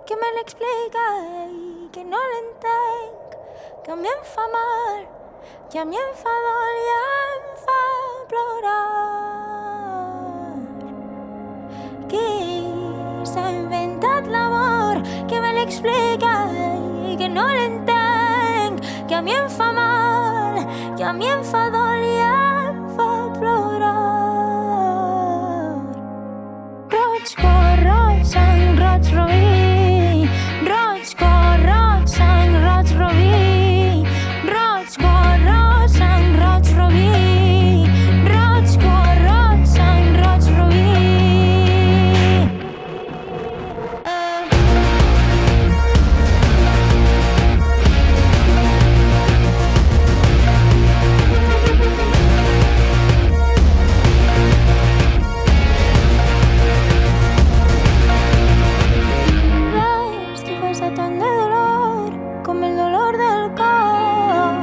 que me l'explica i que no l'entenc, que a mi em fa mal, que a mi em fa dol i em fa plorar. Qui s'ha inventat l'amor, que me l'explica i que no l'entenc, que a mi em fa mal, que a mi em fa dol i em fa plorar. Roig, cor, roig, sang, roig, robí. Roig, cor, roig, sang, roig, robí. Roig, cor, roig, sang, roig, robí. Roig, cor, roig, sang, roig, robí. Tan de dolor com el dolor del cor.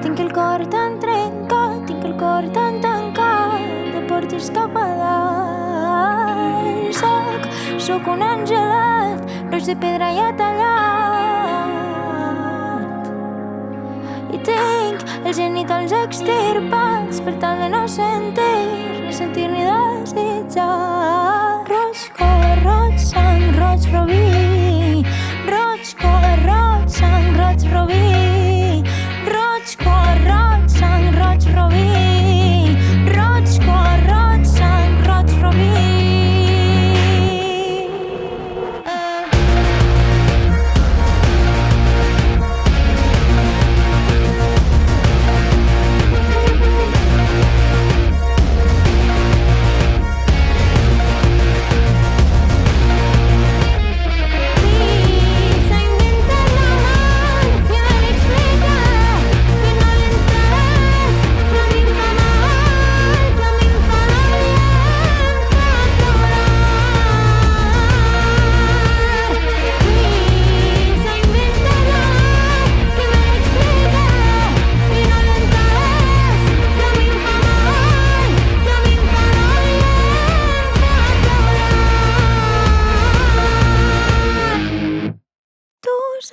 Tinc el cor tan trencat, tinc el cor tan tancat, de portes cap a dalt. Soc un angelet, roig de pedra ja tallat. I tinc els genitals extirpats per tal de no sentir ni desitjar. Roig, cor, roig, sang, roig, robí. Roig, cor, roig, sang, roig, robí. Roig, cor, roig, sang, roig, robí. Roig, cor, roig, sang, roig, robí.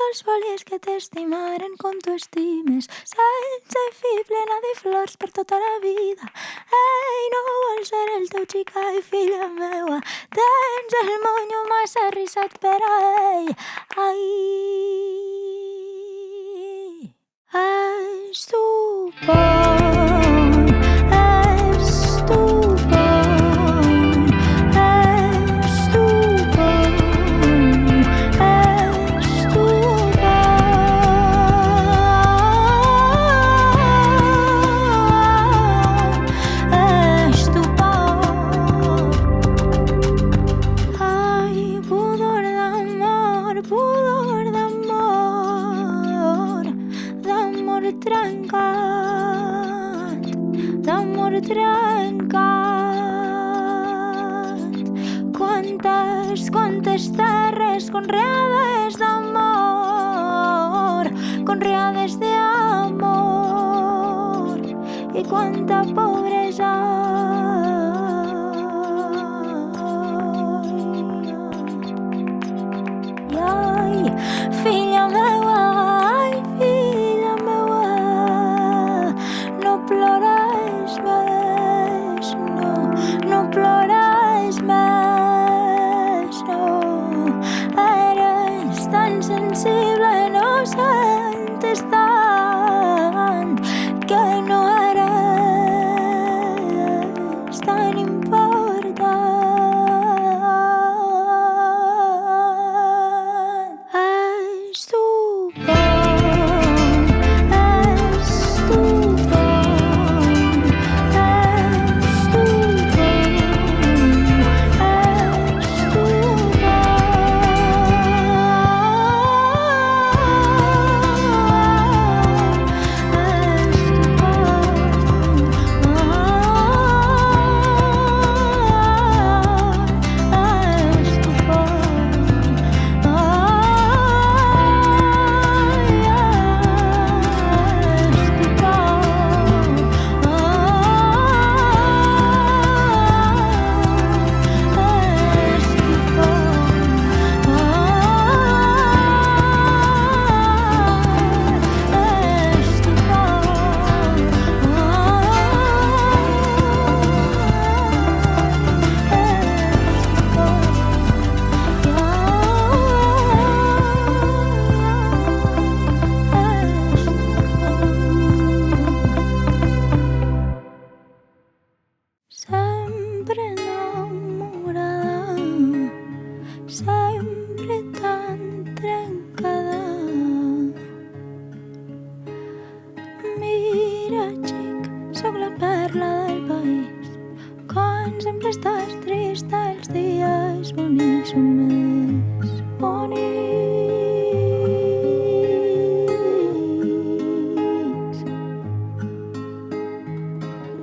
Els folies que t'estimaren com tu estimes, sense fi plena de flors per tota la vida. Ei, no vols ser el teu xicai, filla meua, tens el monyo massa rissat per a ell. Ai, d'amor trencat. Quantes terres conreades d'amor, conreades d'amor, i quanta pobresa. I ai, filla meua, no plores més, no plores més, no. Eres tan sensible, no sentes tant, que no eres tan important. més bonics o més bonics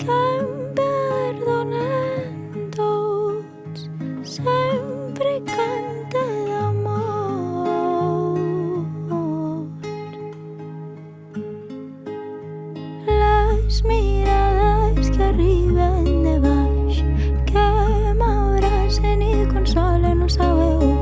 que em perdonen tots sempre cante d'amor les mirades que arriben de baix que m'abracen i consolen, no sabeu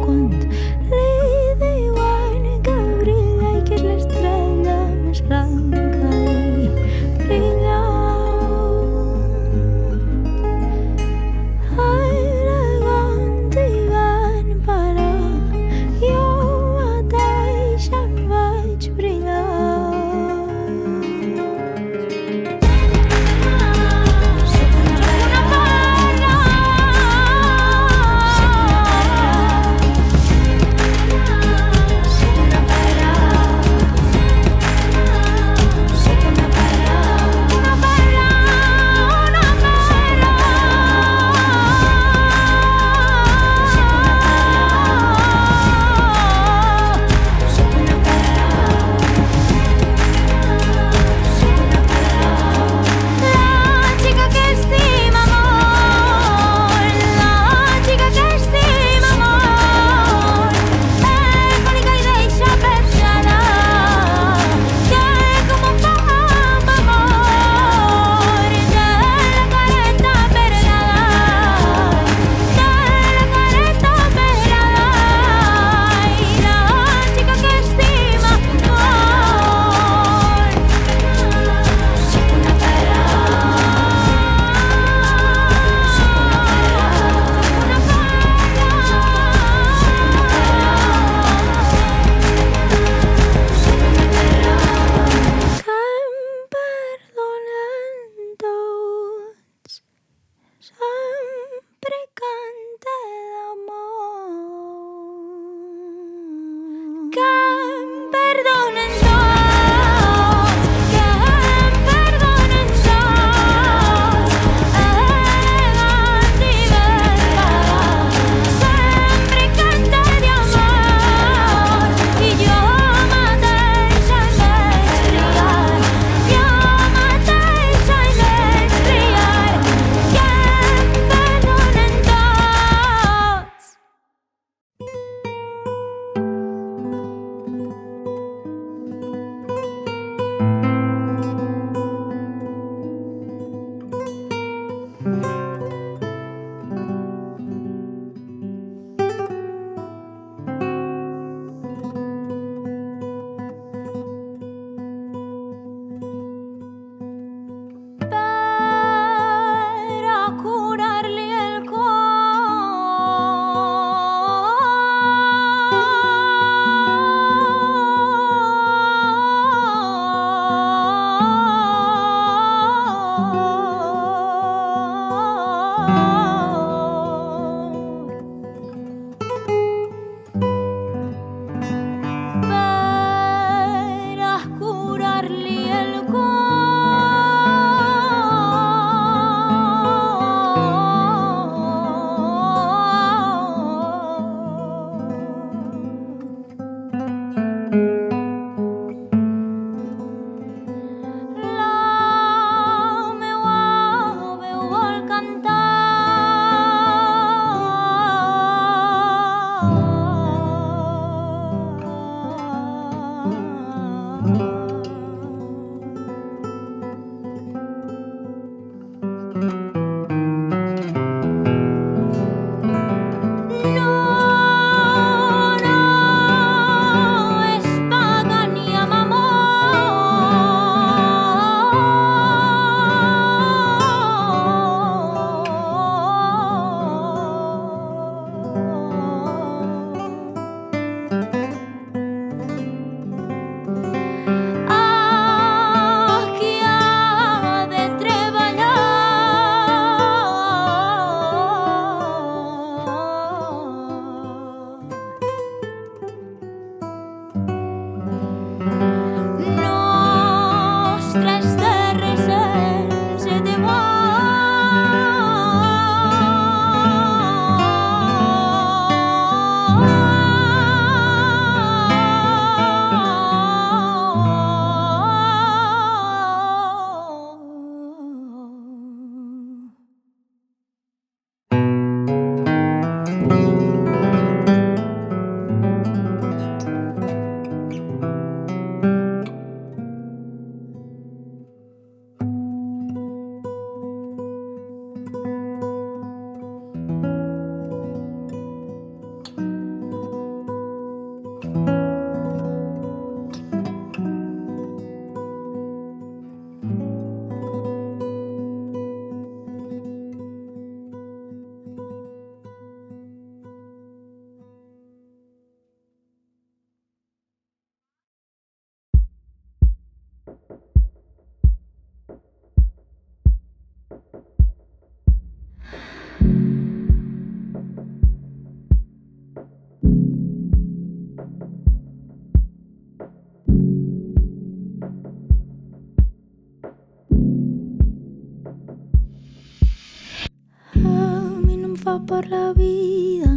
fa per la vida.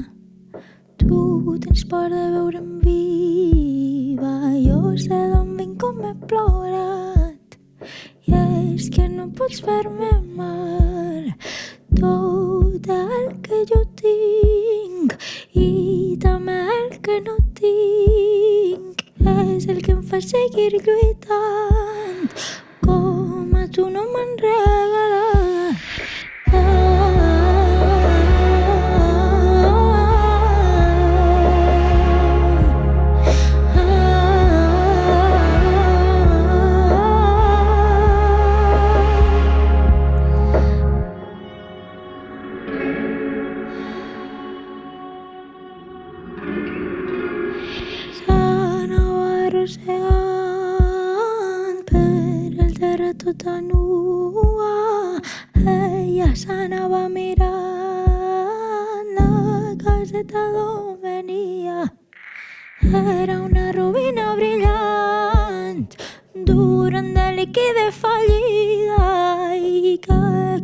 Tu tens por de veure'm viva. Jo sé d'on vinc, com m'he plorat. I és que no pots fer-me mal. Tot el que jo tinc i també el que no tinc és el que em fa seguir lluitant. Com a tu no m'han regalat. Per el terra tota nua, ella s'anava mirant la caseta d'on venia. Era una robina brillant, durant de líquid de fallida i que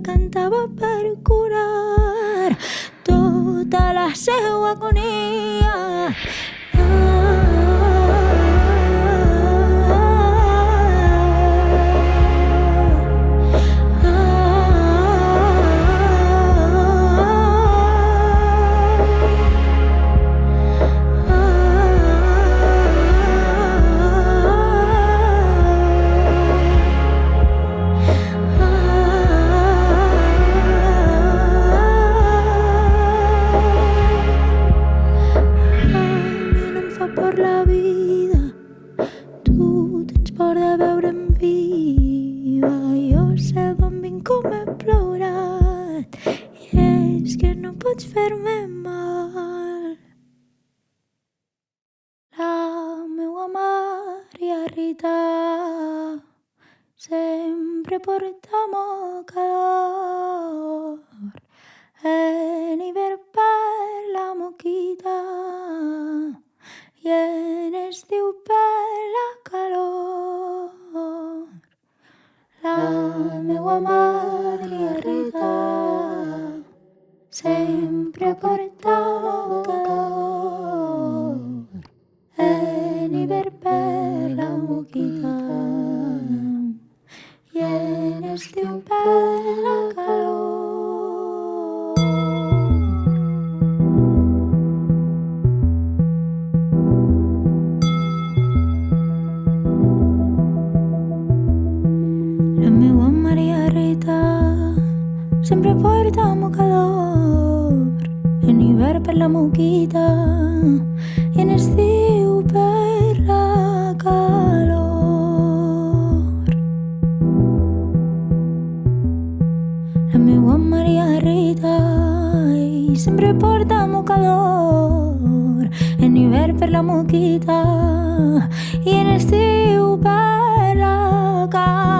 cantava per curar tota la seua agonia. Pots fer-me mal. La meua Maria Rita sempre porta mocador. En hivern per la moquita i en estiu per la calor. La meua Maria Rita sempre porta mocador, en hivern per la moquita i en estiu per la calor. La meua Maria Rita sempre porta mocador, en hivern per la moquita i en estiu per la calor. La meua Maria Rita sempre porta mocador, en hivern per la moquita i en estiu per la calor.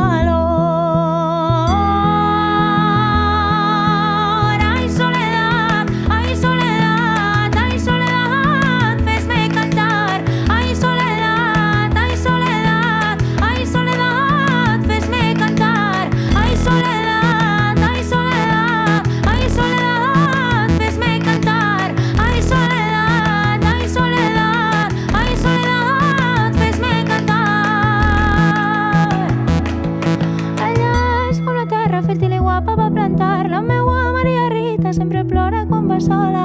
Sempre plora quan va sola.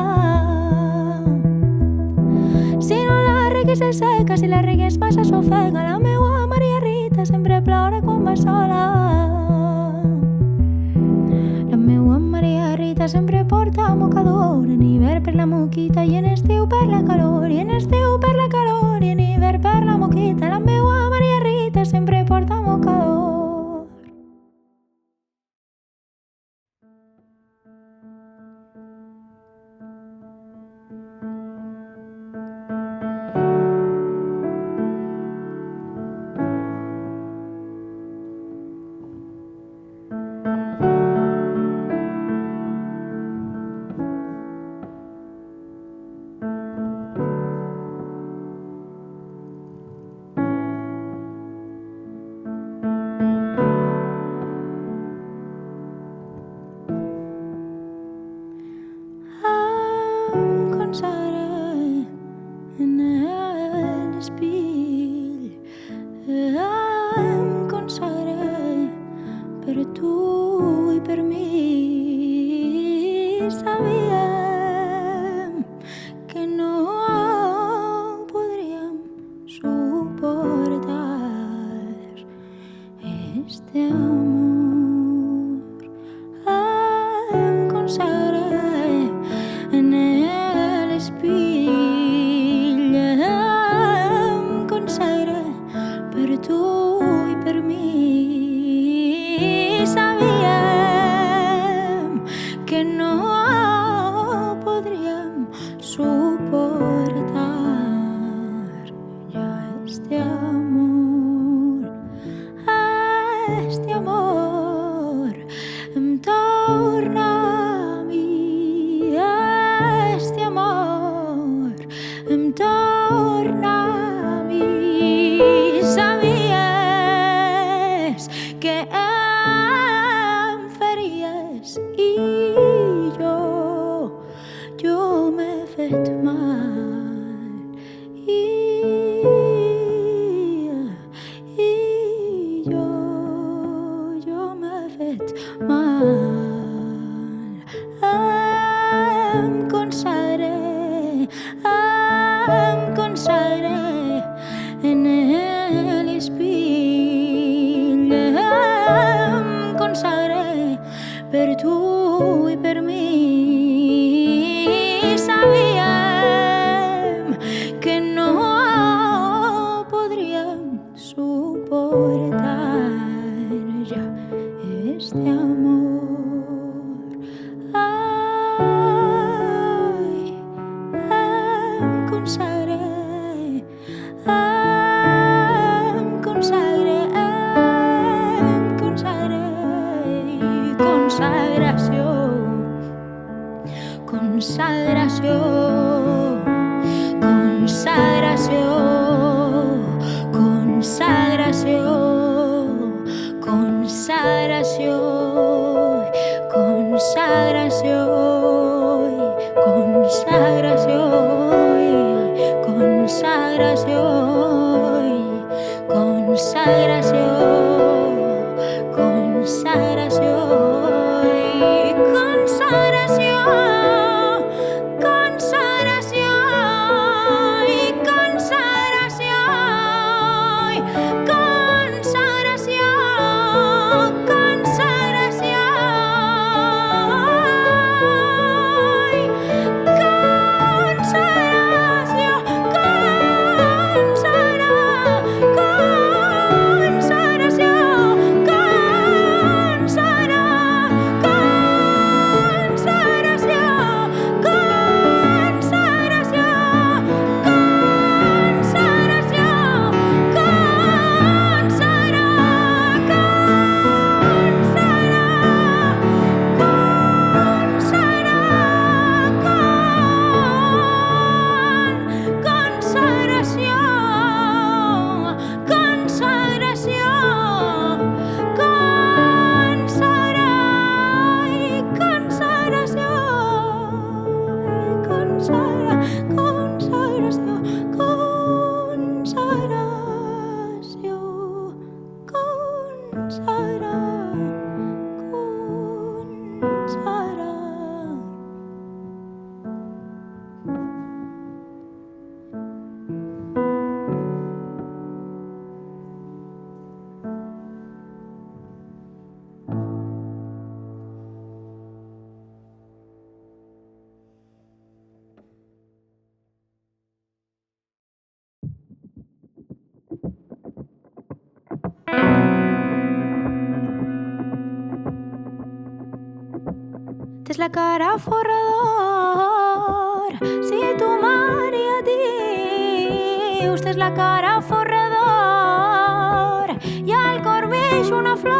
Si no la regues se seca, si la regues massa s'ofega. La meua Maria Rita sempre plora quan va sola. La meua Maria Rita sempre porta mocador, en hivern per la moquita i en estiu per la calor, i en estiu per la calor, i en hivern per la moquita. La meua Maria Rita sempre porta mocador. consagré en el espill. Em consagré per tu i per mi. Sabíem que no podríem suportar este amor. Em consagré en el espill. Em consagré per tu i per mi. Sabíem que no podríem suportar ya este amor. Este amor em torna a mi. Este amor em torna a mi. Sabies que em faries i jo m'he fet mal i jo m'he fet mal. Em consagré en el espill. Em consagré per tu i per mi. Sabíem que no podríem suportar ya este amor. Ay, em consagré, consagració, consagració, consagració, consagració, consagració, consagració, consagració, consagració, consagració, consagració. Tens la cara forrador, si tu Maria dius, tens la cara forrador i al cor m'eix una flor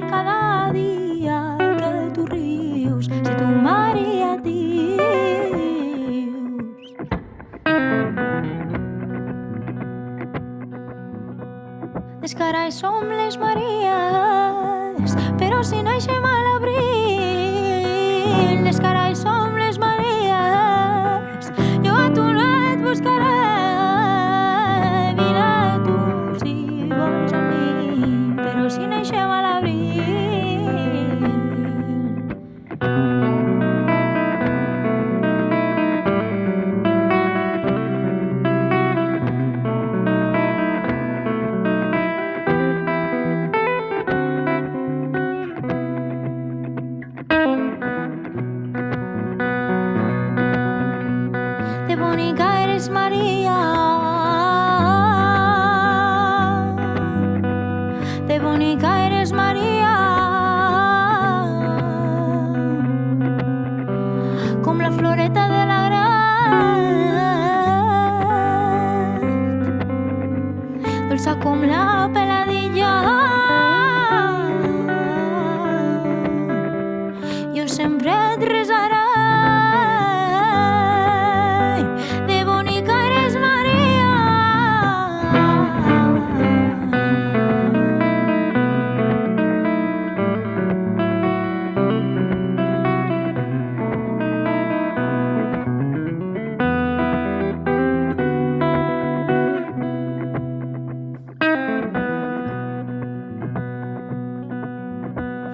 cada dia que tu rius, si tu Maria dius. Les carai som les Maries, però si naixem a l'abril, les carai som les Maries, Qué bonita eres, María. Qué bonita eres, María. Com la floreta de la gran, dolça com la peladilla. Jo sempre et resaré. De bonica eres, Maria.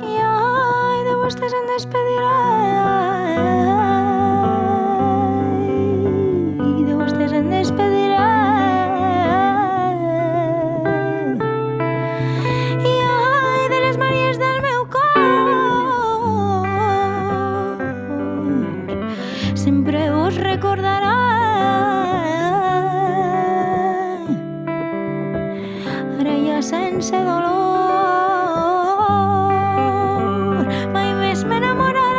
I ai, de vostè se'n despedirà. I de vostè se'n despedirà. I ai, de les Maries del meu cor, sempre us recordarà. Ara ja sense dolor, mai més m'enamorarà.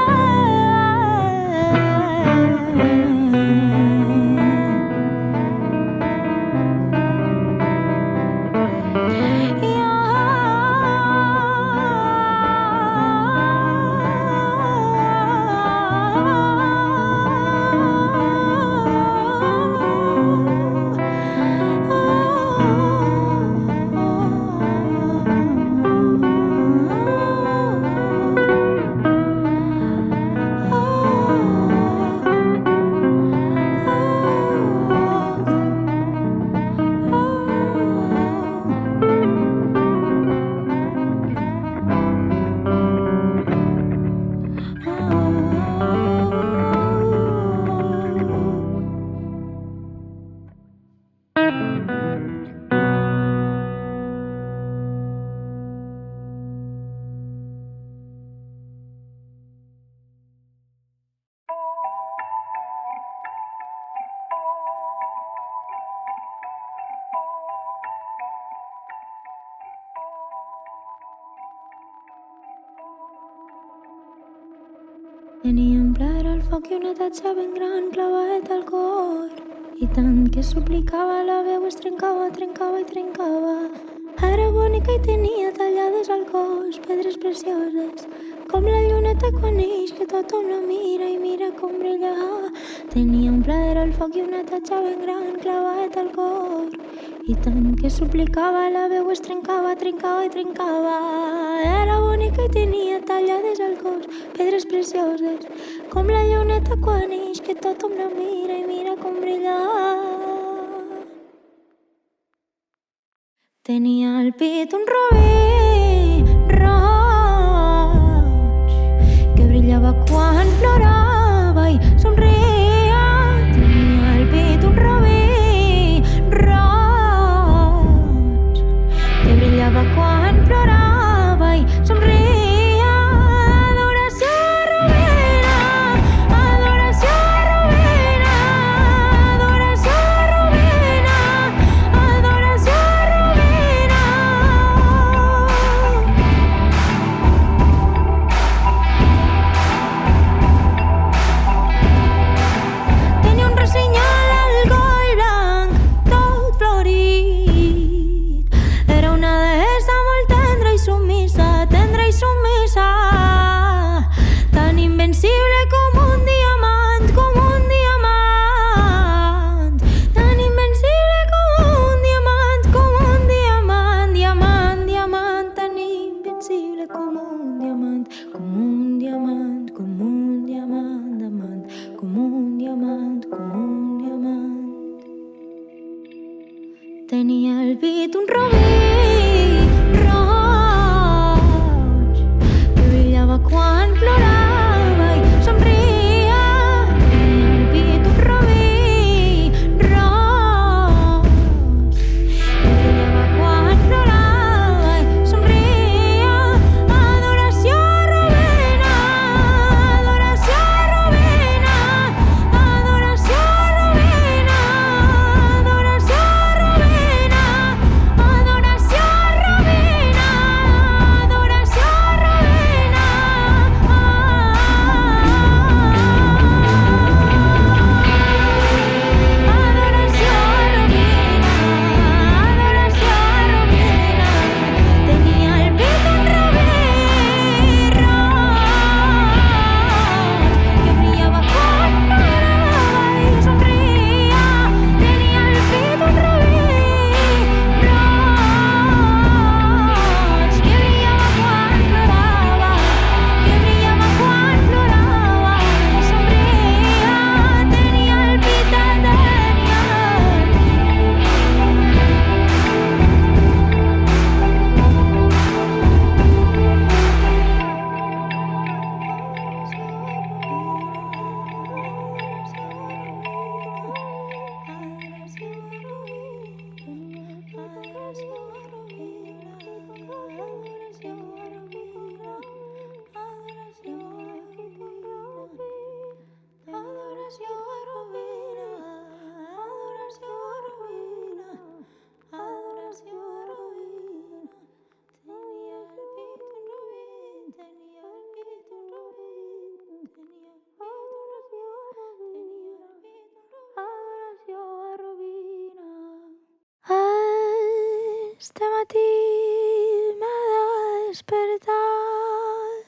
I tenia un plaer al foc i una tatxa ben gran clavadet al cor. I tant que suplicava, la veu es trencava, trencava i trencava. Era bonica i tenia tallades al cos pedres precioses, com la lluneta quan ix, que tothom la mira i mira com brilla. Tenia un plaer al foc i una tatxa ben gran clavadet al cor. I tant que suplicava, la veu es trencava, trencava i trencava. Era bonica i tenia tallades al cos pedres precioses, com la lluneta quan ix, que tothom la mira i mira com brilla. Tenia al pit un robí roig que brillava quan plorava i somria. Tenia al pit un robí roig que brillava quan plorava i somria. Adoració Rubina, adoració Rubina, adoració Rubina, adoració Rubina. Tenia un rossinyol al coll blanc, tot florit. Era una deessa molt tendra i submissa, tan invencible com un diamant, com un diamant. Tan invencible com un diamant, com un diamant, diamant, diamant. Tan invencible com un diamant, com un diamant, com un diamant, diamant, com un diamant, com un diamant. Tenia al pit un robí roig que brillava quan plorava i somria. Tenia al pit un robí roig que brillava quan plorava i somria. Adoració Rubina, adoració Rubina, adoració Rubina. Este matí m'ha despertat.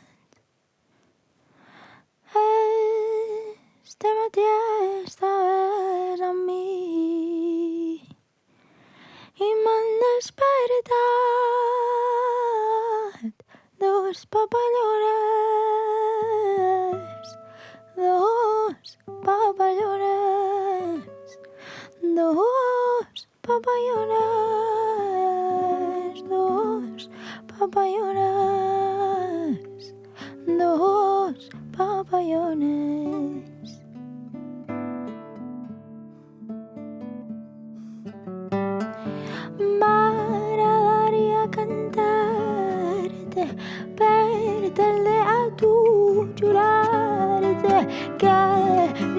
Este matí estaves amb mi i m'han despertat dos papallones, dos papallones, dos papallones, dos papallones, dos papallones. M'agradaria cantar-te per tal-de a tu jurar-te que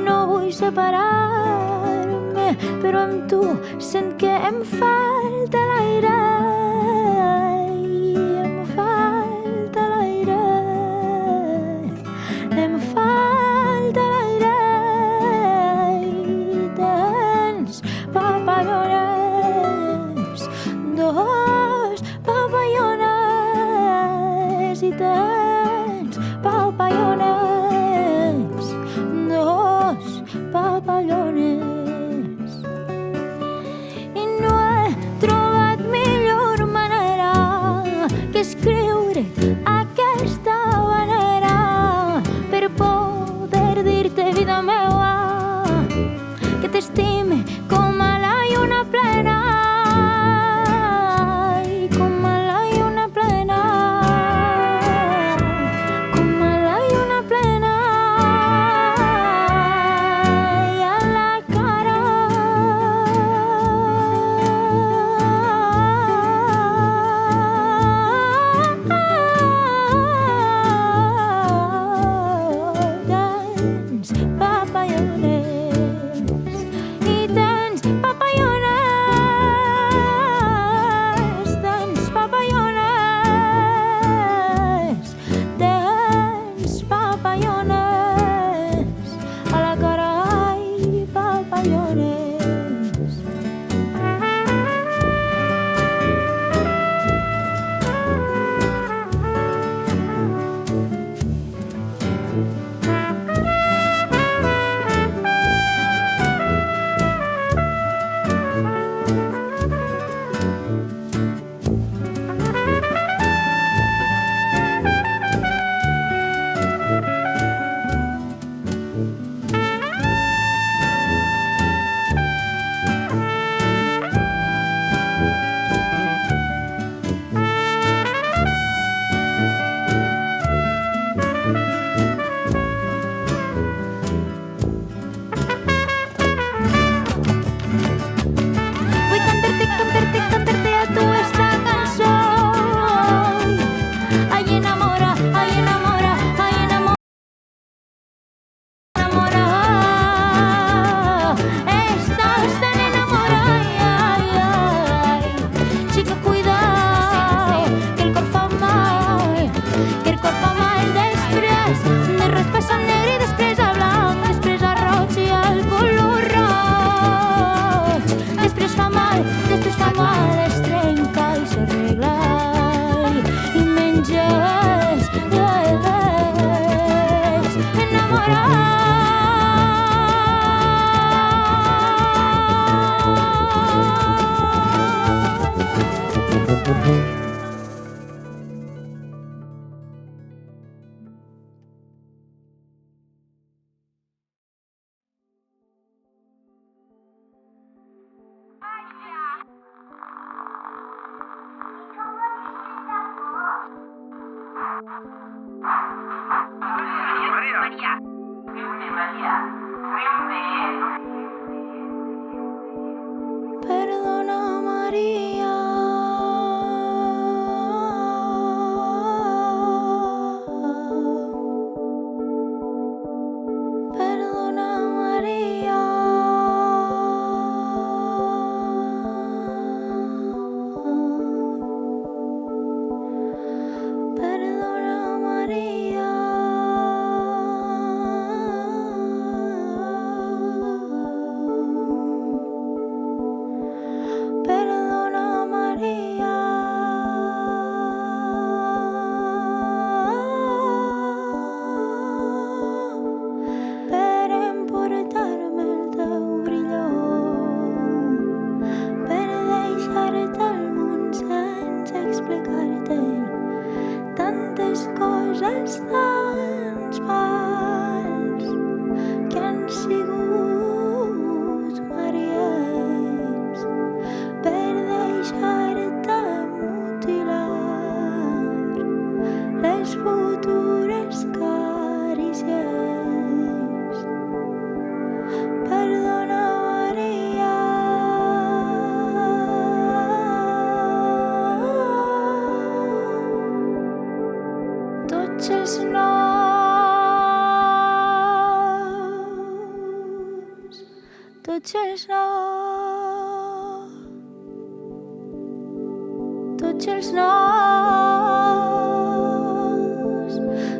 no vull separar-me, però amb tu sent que em falta l'aire i em falta l'aire, em falta l'aire i tens papallones, dos papallones i tens papallones, dos papallones. I no he trobat millor manera que escriure aquesta manera per poder dir-te, vida meua, que t'estime com a la lluna plena i com a la lluna plena, com a la lluna plena i a la tots els noms, tots els noms,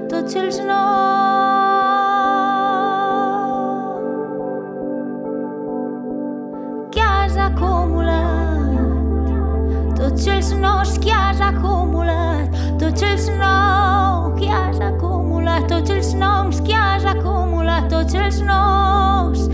tots els noms que has acumulat, tots els noms que has acumulat, tots els noms que has acumulat, tots els noms que has acumulat, tots els noms